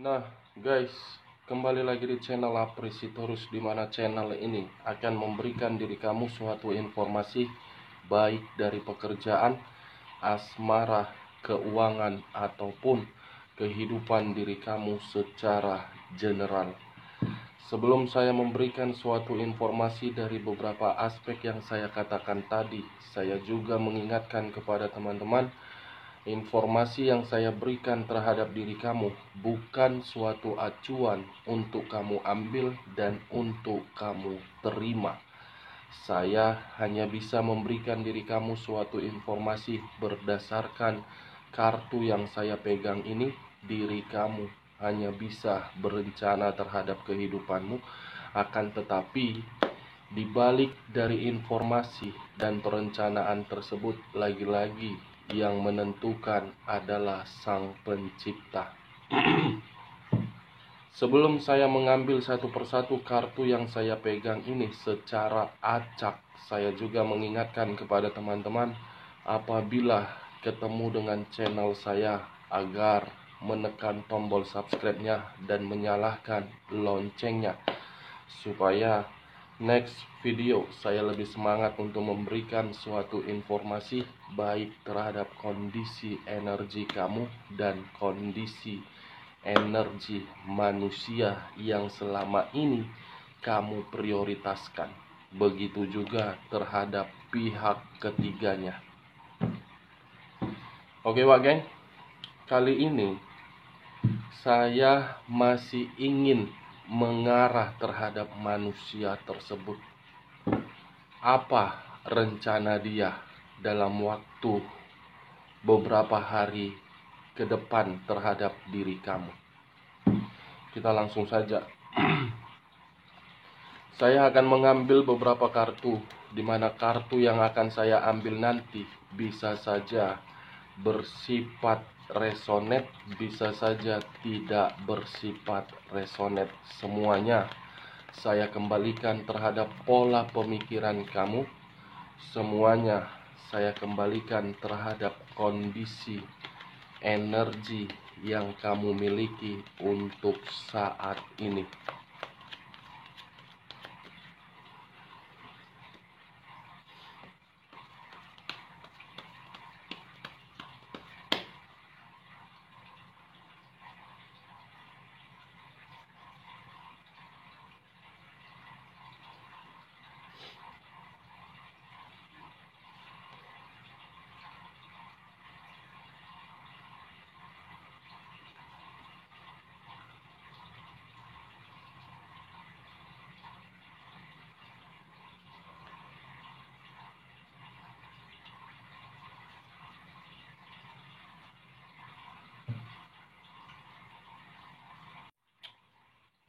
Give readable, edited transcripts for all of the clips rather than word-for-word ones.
Nah, guys, kembali lagi di channel Apresitorus, di mana channel ini akan memberikan diri kamu suatu informasi baik dari pekerjaan, asmara, keuangan, ataupun kehidupan diri kamu secara general. Sebelum saya memberikan suatu informasi dari beberapa aspek yang saya katakan tadi, saya juga mengingatkan kepada teman-teman, informasi yang saya berikan terhadap diri kamu bukan suatu acuan untuk kamu ambil dan untuk kamu terima. Saya hanya bisa memberikan diri kamu suatu informasi berdasarkan kartu yang saya pegang ini. Diri kamu hanya bisa berencana terhadap kehidupanmu, akan tetapi di balik dari informasi dan perencanaan tersebut, lagi-lagi yang menentukan adalah Sang Pencipta. Sebelum saya mengambil satu persatu kartu yang saya pegang ini secara acak, saya juga mengingatkan kepada teman-teman, apabila ketemu dengan channel saya, agar menekan tombol subscribe-nya dan menyalakan loncengnya, supaya next video saya lebih semangat untuk memberikan suatu informasi baik terhadap kondisi energi kamu dan kondisi energi manusia yang selama ini kamu prioritaskan. Begitu juga terhadap pihak ketiganya. Oke Pak geng, kali ini saya masih ingin mengarah terhadap manusia tersebut. Apa rencana dia dalam waktu beberapa hari ke depan terhadap diri kamu? Kita langsung saja. Saya akan mengambil beberapa kartu, di mana kartu yang akan saya ambil nanti bisa saja bersifat resonate, bisa saja tidak bersifat resonate. Semuanya saya kembalikan terhadap pola pemikiran kamu. Semuanya saya kembalikan terhadap kondisi energi yang kamu miliki untuk saat ini.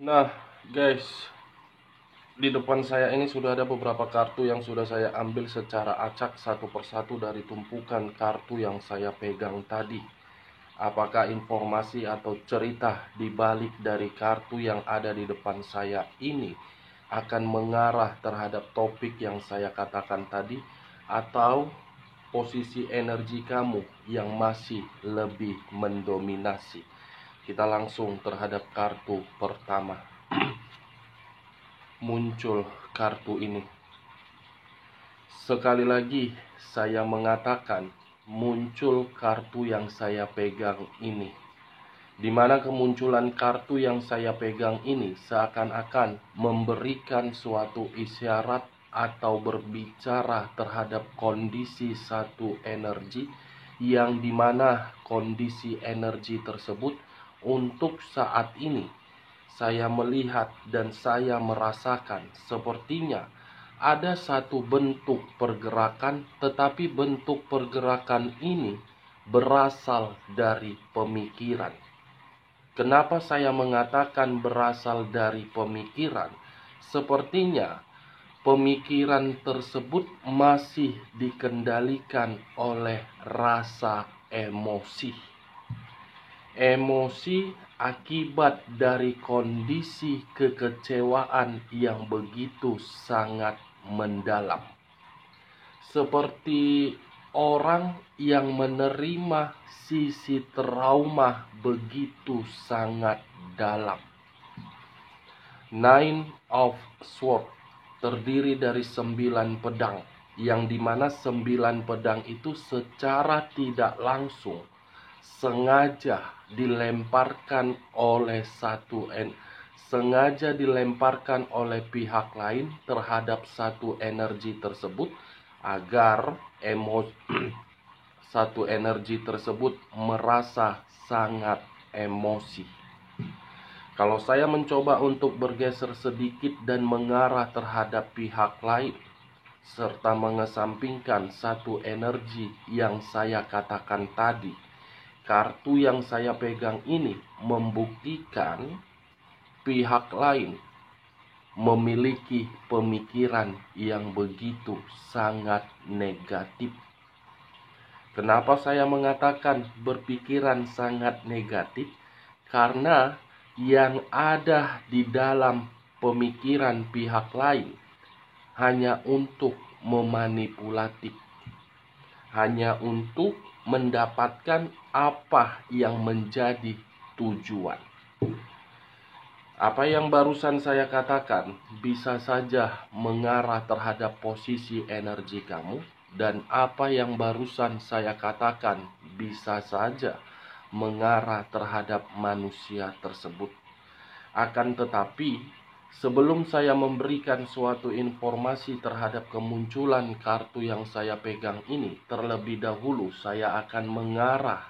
Nah guys, di depan saya ini sudah ada beberapa kartu yang sudah saya ambil secara acak satu persatu dari tumpukan kartu yang saya pegang tadi. Apakah informasi atau cerita di balik dari kartu yang ada di depan saya ini akan mengarah terhadap topik yang saya katakan tadi, atau posisi energi kamu yang masih lebih mendominasi? Kita langsung terhadap kartu pertama. Muncul kartu ini. Sekali lagi saya mengatakan, muncul kartu yang saya pegang ini, di mana kemunculan kartu yang saya pegang ini seakan-akan memberikan suatu isyarat atau berbicara terhadap kondisi satu energi, yang dimana kondisi energi tersebut untuk saat ini saya melihat dan saya merasakan sepertinya ada satu bentuk pergerakan, tetapi bentuk pergerakan ini berasal dari pemikiran. Kenapa saya mengatakan berasal dari pemikiran? Sepertinya pemikiran tersebut masih dikendalikan oleh rasa emosi. Emosi akibat dari kondisi kekecewaan yang begitu sangat mendalam. Seperti orang yang menerima sisi trauma begitu sangat dalam. Nine of Swords terdiri dari 9 pedang, yang dimana 9 pedang itu secara tidak langsung sengaja dilemparkan oleh pihak lain terhadap satu energi tersebut, agar satu energi tersebut merasa sangat emosi. Kalau saya mencoba untuk bergeser sedikit dan mengarah terhadap pihak lain, serta mengesampingkan satu energi yang saya katakan tadi, kartu yang saya pegang ini membuktikan pihak lain memiliki pemikiran yang begitu sangat negatif. Kenapa saya mengatakan berpikiran sangat negatif? Karena yang ada di dalam pemikiran pihak lain hanya untuk memanipulatif, hanya untuk mendapatkan apa yang menjadi tujuan. Apa yang barusan saya katakan bisa saja mengarah terhadap posisi energi kamu, dan apa yang barusan saya katakan bisa saja mengarah terhadap manusia tersebut. Akan tetapi, sebelum saya memberikan suatu informasi terhadap kemunculan kartu yang saya pegang ini, terlebih dahulu saya akan mengarah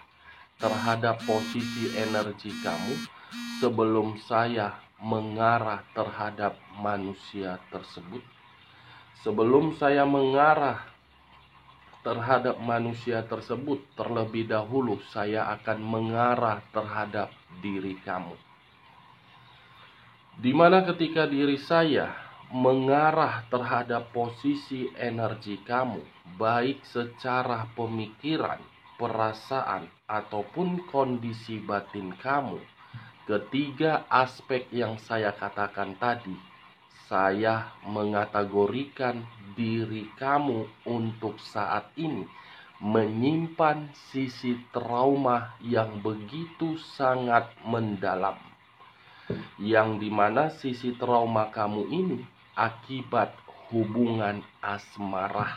terhadap posisi energi kamu sebelum saya mengarah terhadap manusia tersebut. Sebelum saya mengarah terhadap manusia tersebut, terlebih dahulu saya akan mengarah terhadap diri kamu. Dimana ketika diri saya mengarah terhadap posisi energi kamu, baik secara pemikiran, perasaan, ataupun kondisi batin kamu, ketiga aspek yang saya katakan tadi, saya mengategorikan diri kamu untuk saat ini menyimpan sisi trauma yang begitu sangat mendalam, yang dimana sisi trauma kamu ini akibat hubungan asmara.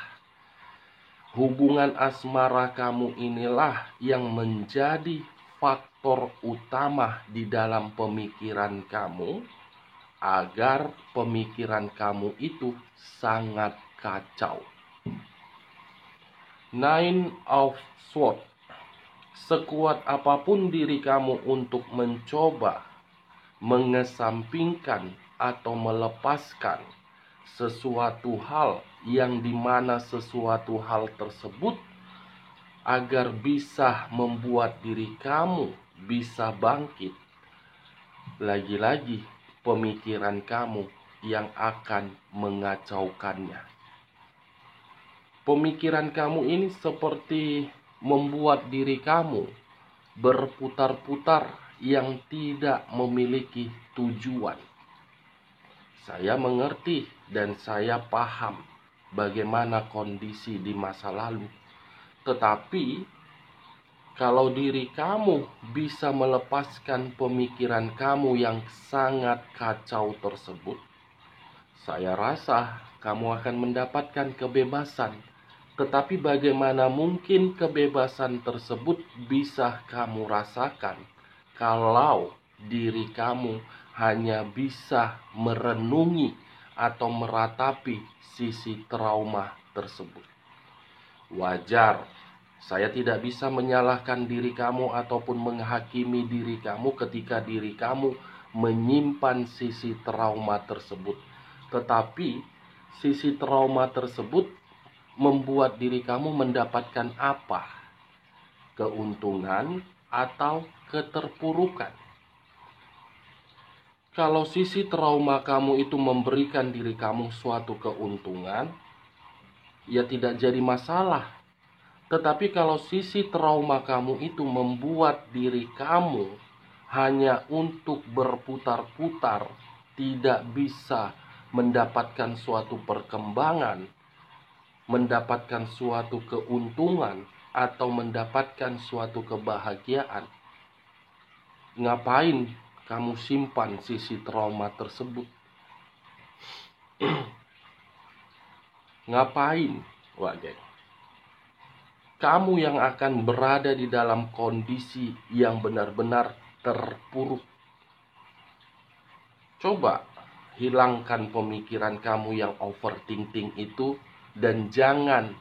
Hubungan asmara kamu inilah yang menjadi faktor utama di dalam pemikiran kamu, agar pemikiran kamu itu sangat kacau. Nine of Swords. Sekuat apapun diri kamu untuk mencoba mengesampingkan atau melepaskan sesuatu hal, yang dimana sesuatu hal tersebut agar bisa membuat diri kamu bisa bangkit, lagi-lagi pemikiran kamu yang akan mengacaukannya. Pemikiran kamu ini seperti membuat diri kamu berputar-putar yang tidak memiliki tujuan. Saya mengerti dan saya paham bagaimana kondisi di masa lalu. Tetapi kalau diri kamu bisa melepaskan pemikiran kamu yang sangat kacau tersebut, saya rasa kamu akan mendapatkan kebebasan. Tetapi bagaimana mungkin kebebasan tersebut bisa kamu rasakan kalau diri kamu hanya bisa merenungi atau meratapi sisi trauma tersebut? Wajar, saya tidak bisa menyalahkan diri kamu ataupun menghakimi diri kamu ketika diri kamu menyimpan sisi trauma tersebut. Tetapi sisi trauma tersebut membuat diri kamu mendapatkan apa? Keuntungan atau keterpurukan? Kalau sisi trauma kamu itu memberikan diri kamu suatu keuntungan, ya tidak jadi masalah. Tetapi kalau sisi trauma kamu itu membuat diri kamu hanya untuk berputar-putar, tidak bisa mendapatkan suatu perkembangan, mendapatkan suatu keuntungan atau mendapatkan suatu kebahagiaan, ngapain kamu simpan sisi trauma tersebut? Ngapain, Wak Geng? Kamu yang akan berada di dalam kondisi yang benar-benar terpuruk. Coba hilangkan pemikiran kamu yang overthinking itu dan jangan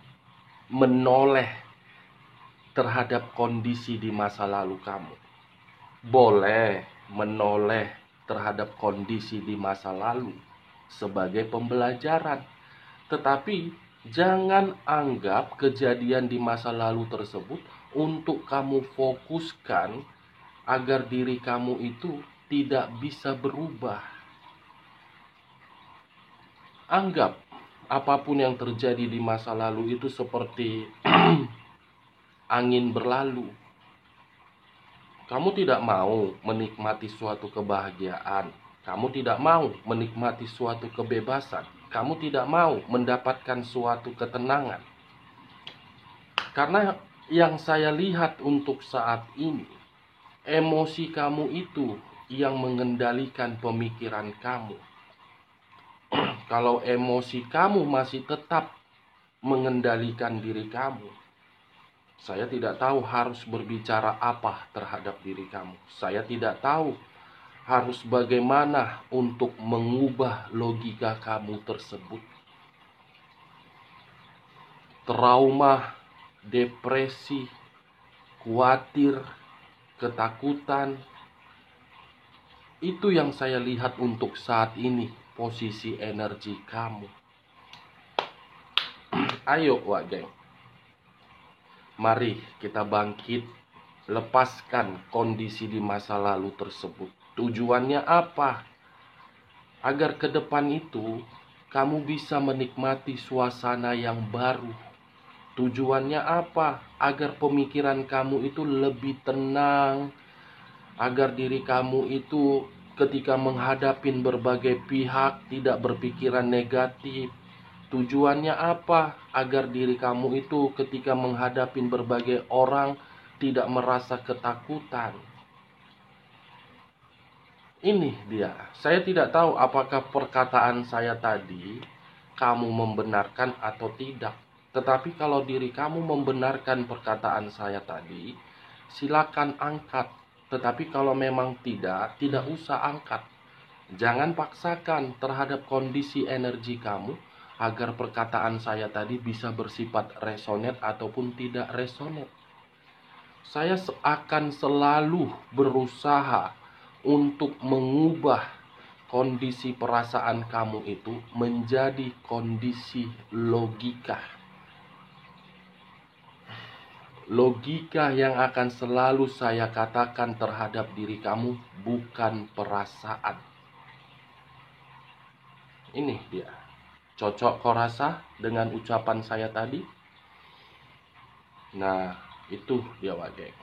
menoleh terhadap kondisi di masa lalu kamu. Boleh menoleh terhadap kondisi di masa lalu sebagai pembelajaran, tetapi jangan anggap kejadian di masa lalu tersebut untuk kamu fokuskan agar diri kamu itu tidak bisa berubah. Anggap apapun yang terjadi di masa lalu itu seperti angin berlalu. Kamu tidak mau menikmati suatu kebahagiaan. Kamu tidak mau menikmati suatu kebebasan. Kamu tidak mau mendapatkan suatu ketenangan. Karena yang saya lihat untuk saat ini, emosi kamu itu yang mengendalikan pemikiran kamu. Kalau emosi kamu masih tetap mengendalikan diri kamu, saya tidak tahu harus berbicara apa terhadap diri kamu. Saya tidak tahu harus bagaimana untuk mengubah logika kamu tersebut. Trauma, depresi, khawatir, ketakutan, itu yang saya lihat untuk saat ini posisi energi kamu. Ayo Wak Geng, mari kita bangkit, lepaskan kondisi di masa lalu tersebut. Tujuannya apa? Agar ke depan itu kamu bisa menikmati suasana yang baru. Tujuannya apa? Agar pemikiran kamu itu lebih tenang, agar diri kamu itu ketika menghadapi berbagai pihak tidak berpikiran negatif. Tujuannya apa? Agar diri kamu itu ketika menghadapi berbagai orang tidak merasa ketakutan. Ini dia. Saya tidak tahu apakah perkataan saya tadi kamu membenarkan atau tidak. Tetapi kalau diri kamu membenarkan perkataan saya tadi, silakan angkat. Tetapi kalau memang tidak usah angkat. Jangan paksakan terhadap kondisi energi kamu agar perkataan saya tadi bisa bersifat resonate ataupun tidak resonate. Saya akan selalu berusaha untuk mengubah kondisi perasaan kamu itu menjadi kondisi logika. Logika yang akan selalu saya katakan terhadap diri kamu bukan perasaan. Ini dia. Cocok kau rasa dengan ucapan saya tadi? Nah, itu dia Wak Geng.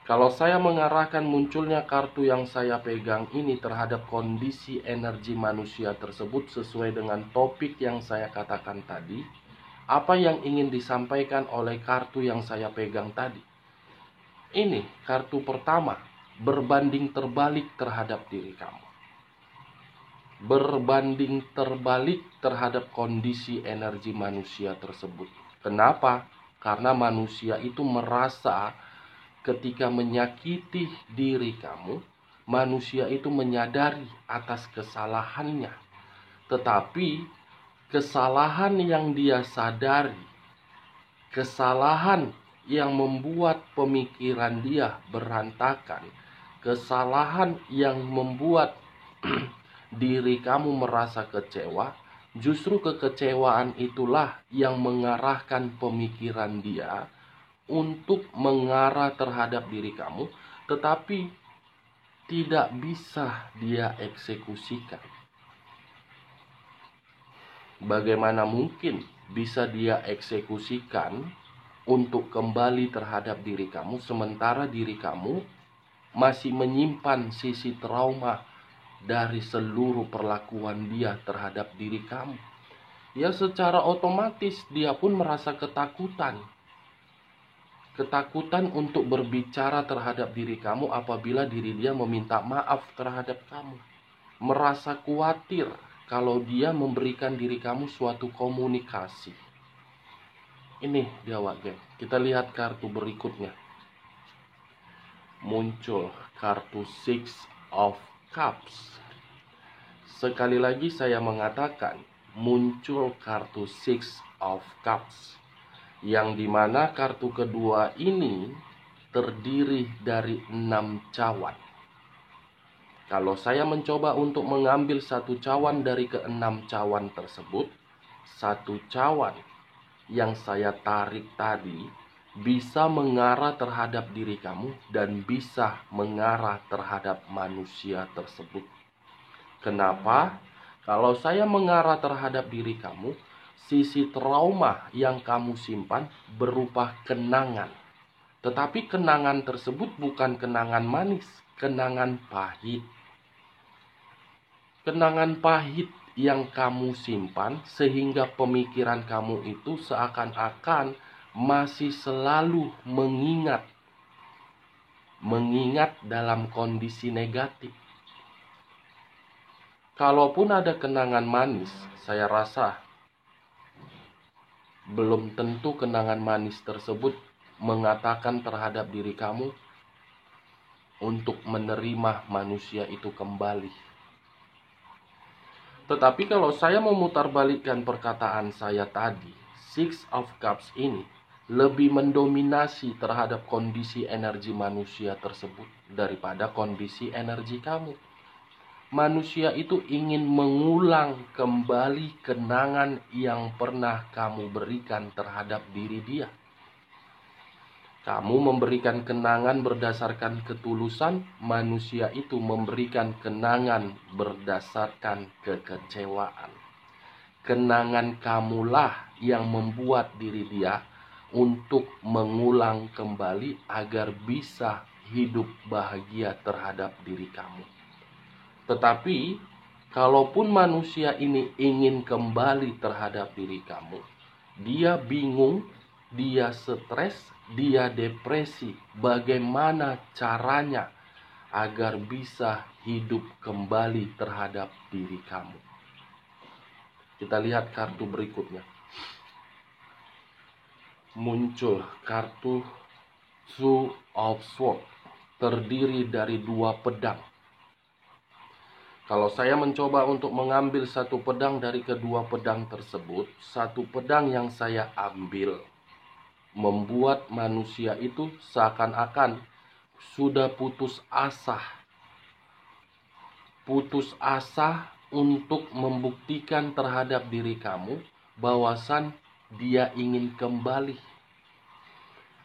Kalau saya mengarahkan munculnya kartu yang saya pegang ini terhadap kondisi energi manusia tersebut sesuai dengan topik yang saya katakan tadi, apa yang ingin disampaikan oleh kartu yang saya pegang tadi? Ini kartu pertama, berbanding terbalik terhadap diri kamu. Berbanding terbalik terhadap kondisi energi manusia tersebut. Kenapa? Karena manusia itu merasa ketika menyakiti diri kamu, manusia itu menyadari atas kesalahannya. Tetapi kesalahan yang dia sadari, kesalahan yang membuat pemikiran dia berantakan, kesalahan yang membuat diri kamu merasa kecewa, justru kekecewaan itulah yang mengarahkan pemikiran dia untuk mengarah terhadap diri kamu, tetapi tidak bisa dia eksekusikan. Bagaimana mungkin bisa dia eksekusikan untuk kembali terhadap diri kamu, sementara diri kamu masih menyimpan sisi trauma dari seluruh perlakuan dia terhadap diri kamu. ya secara otomatis dia pun merasa ketakutan. Ketakutan untuk berbicara terhadap diri kamu apabila diri dia meminta maaf terhadap kamu. Merasa khawatir kalau dia memberikan diri kamu suatu komunikasi. Ini dia geng. Kita lihat kartu berikutnya. Muncul kartu Six of Cups. Sekali lagi saya mengatakan, muncul kartu Six of Cups, yang dimana kartu kedua ini terdiri dari 6 cawan. Kalau saya mencoba untuk mengambil satu cawan dari ke-6 cawan tersebut, satu cawan yang saya tarik tadi bisa mengarah terhadap diri kamu dan bisa mengarah terhadap manusia tersebut. Kenapa? Kalau saya mengarah terhadap diri kamu, sisi trauma yang kamu simpan berupa kenangan. Tetapi kenangan tersebut bukan kenangan manis, kenangan pahit. Kenangan pahit yang kamu simpan sehingga pemikiran kamu itu seakan-akan masih selalu mengingat dalam kondisi negatif. Kalaupun ada kenangan manis, saya rasa belum tentu kenangan manis tersebut mengatakan terhadap diri kamu untuk menerima manusia itu kembali. Tetapi kalau saya memutarbalikkan perkataan saya tadi, Six of Cups ini lebih mendominasi terhadap kondisi energi manusia tersebut daripada kondisi energi kamu. Manusia itu ingin mengulang kembali kenangan yang pernah kamu berikan terhadap diri dia. Kamu memberikan kenangan berdasarkan ketulusan, manusia itu memberikan kenangan berdasarkan kekecewaan. Kenangan kamulah yang membuat diri dia untuk mengulang kembali agar bisa hidup bahagia terhadap diri kamu. Tetapi, kalaupun manusia ini ingin kembali terhadap diri kamu, dia bingung, dia stres, dia depresi. Bagaimana caranya agar bisa hidup kembali terhadap diri kamu? Kita lihat kartu berikutnya. Muncul kartu Two of Swords, terdiri dari 2 pedang. Kalau saya mencoba untuk mengambil satu pedang dari kedua pedang tersebut, satu pedang yang saya ambil membuat manusia itu seakan-akan sudah putus asa. Putus asa untuk membuktikan terhadap diri kamu bahwasan dia ingin kembali.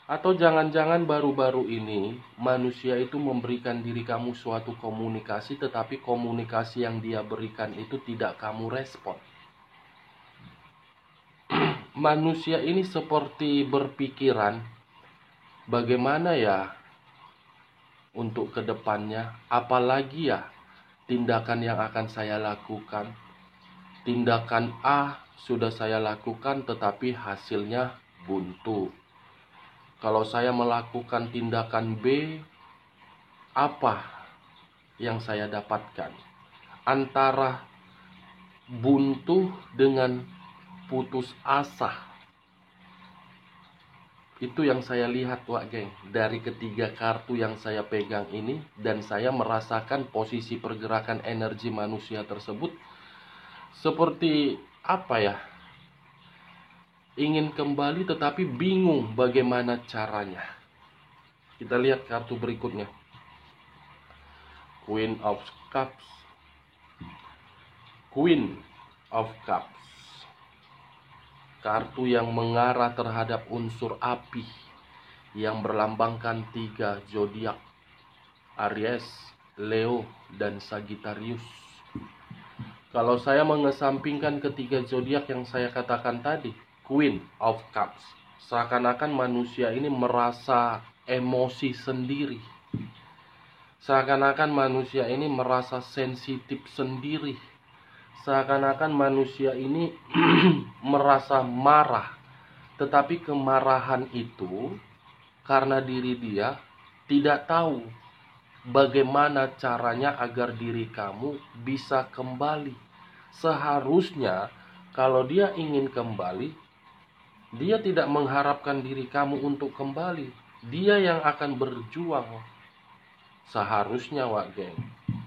Atau jangan-jangan baru-baru ini manusia itu memberikan diri kamu suatu komunikasi, tetapi komunikasi yang dia berikan itu tidak kamu respon. Manusia ini seperti berpikiran, bagaimana ya untuk kedepannya, apalagi ya tindakan yang akan saya lakukan. Tindakan A sudah saya lakukan tetapi hasilnya buntu. Kalau saya melakukan tindakan B, apa yang saya dapatkan? Antara buntu dengan putus asa. Itu yang saya lihat, geng, dari ketiga kartu yang saya pegang ini. Dan saya merasakan posisi pergerakan energi manusia tersebut seperti apa ya? Ingin kembali tetapi bingung bagaimana caranya. Kita lihat kartu berikutnya. Queen of Cups. Queen of Cups. Kartu yang mengarah terhadap unsur api yang berlambangkan 3 zodiak: Aries, Leo, dan Sagittarius. Kalau saya mengesampingkan ketiga zodiak yang saya katakan tadi, Queen of Cups, seakan-akan manusia ini merasa emosi sendiri. Seakan-akan manusia ini merasa sensitif sendiri. Seakan-akan manusia ini merasa marah, tetapi kemarahan itu karena diri dia tidak tahu bagaimana caranya agar diri kamu bisa kembali. Seharusnya kalau dia ingin kembali, dia tidak mengharapkan diri kamu untuk kembali. Dia yang akan berjuang. Seharusnya, Wak Geng.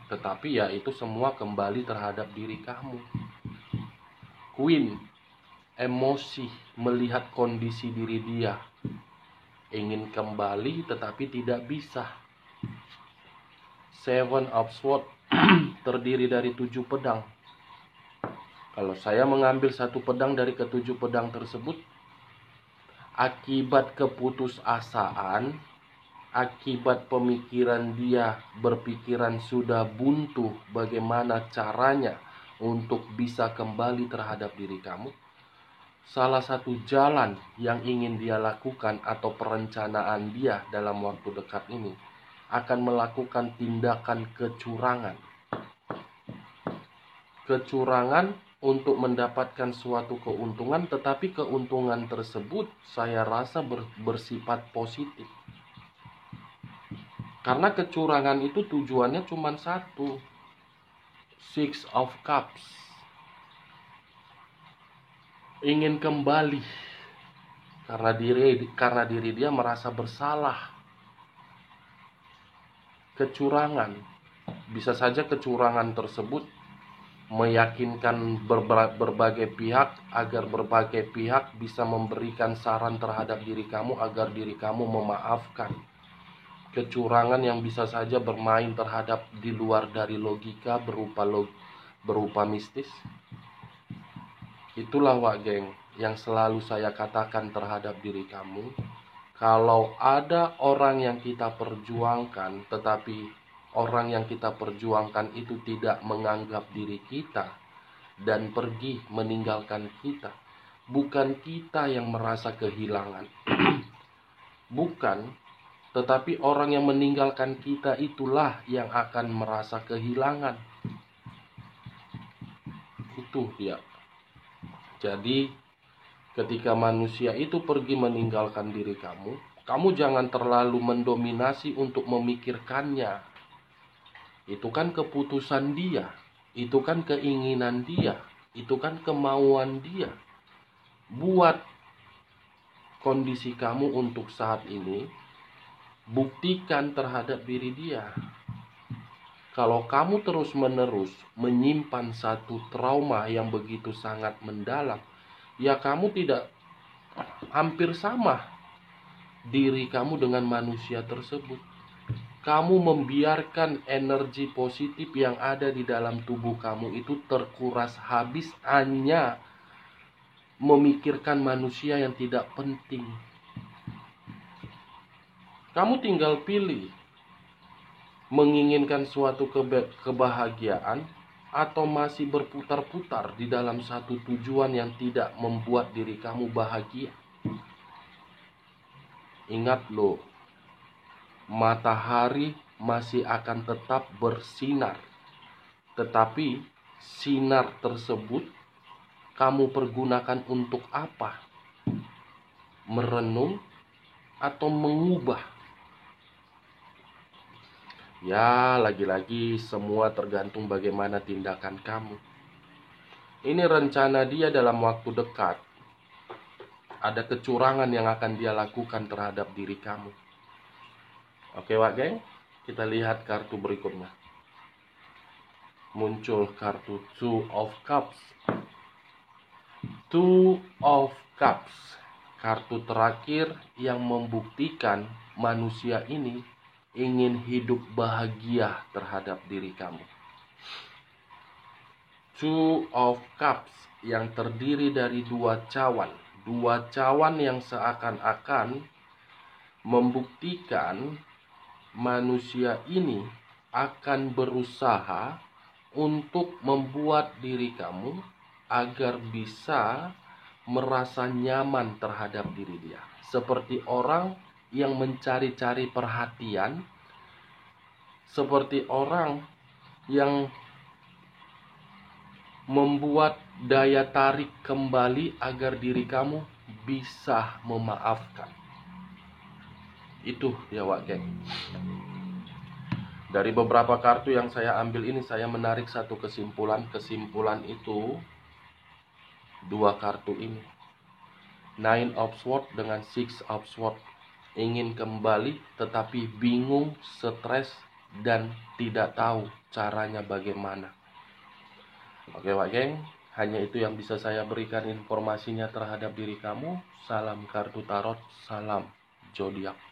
Tetapi ya itu semua kembali terhadap diri kamu. Queen emosi melihat kondisi diri dia. Ingin kembali tetapi tidak bisa. Seven of Swords terdiri dari 7 pedang. Kalau saya mengambil 1 pedang dari ke-7 pedang tersebut, akibat keputusasaan, akibat pemikiran dia berpikiran sudah buntu bagaimana caranya untuk bisa kembali terhadap diri kamu, salah satu jalan yang ingin dia lakukan atau perencanaan dia dalam waktu dekat ini akan melakukan tindakan kecurangan. Kecurangan untuk mendapatkan suatu keuntungan, tetapi keuntungan tersebut saya rasa bersifat positif. Karena kecurangan itu tujuannya cuma satu. Six of Cups. Ingin kembali. Karena diri dia merasa bersalah. Kecurangan. Bisa saja kecurangan tersebut meyakinkan berbagai pihak agar berbagai pihak bisa memberikan saran terhadap diri kamu agar diri kamu memaafkan. Kecurangan yang bisa saja bermain terhadap di luar dari logika berupa mistis. Itulah, Wak Geng, yang selalu saya katakan terhadap diri kamu. Kalau ada orang yang kita perjuangkan, tetapi orang yang kita perjuangkan itu tidak menganggap diri kita dan pergi meninggalkan kita, bukan kita yang merasa kehilangan. Bukan, tetapi orang yang meninggalkan kita itulah yang akan merasa kehilangan. Itu dia. Jadi ketika manusia itu pergi meninggalkan diri kamu, kamu jangan terlalu mendominasi untuk memikirkannya. Itu kan keputusan dia, itu kan keinginan dia, itu kan kemauan dia. Buat kondisi kamu untuk saat ini, buktikan terhadap diri dia. Kalau kamu terus-menerus menyimpan satu trauma yang begitu sangat mendalam, ya kamu tidak hampir sama diri kamu dengan manusia tersebut. Kamu membiarkan energi positif yang ada di dalam tubuh kamu itu terkuras habis hanya memikirkan manusia yang tidak penting. Kamu tinggal pilih menginginkan suatu kebahagiaan atau masih berputar-putar di dalam satu tujuan yang tidak membuat diri kamu bahagia. Ingat loh, matahari masih akan tetap bersinar, tetapi sinar tersebut kamu pergunakan untuk apa? Merenung atau mengubah? Ya, lagi-lagi semua tergantung bagaimana tindakan kamu. Ini rencana dia dalam waktu dekat. Ada kecurangan yang akan dia lakukan terhadap diri kamu. Oke, Wak Geng, kita lihat kartu berikutnya. Muncul kartu Two of Cups. Two of Cups. Kartu terakhir yang membuktikan manusia ini ingin hidup bahagia terhadap diri kamu. Two of Cups yang terdiri dari 2 cawan. 2 cawan yang seakan-akan membuktikan manusia ini akan berusaha untuk membuat diri kamu agar bisa merasa nyaman terhadap diri dia. Seperti orang yang mencari-cari perhatian, seperti orang yang membuat daya tarik kembali agar diri kamu bisa memaafkan. Itu ya Wak geng. Dari beberapa kartu yang saya ambil ini, saya menarik satu kesimpulan. Kesimpulan itu dua kartu ini, Nine of Swords dengan Six of Swords. Ingin kembali tetapi bingung, stres, dan tidak tahu caranya bagaimana. Oke Wak geng, hanya itu yang bisa saya berikan informasinya terhadap diri kamu. Salam kartu tarot, salam zodiak.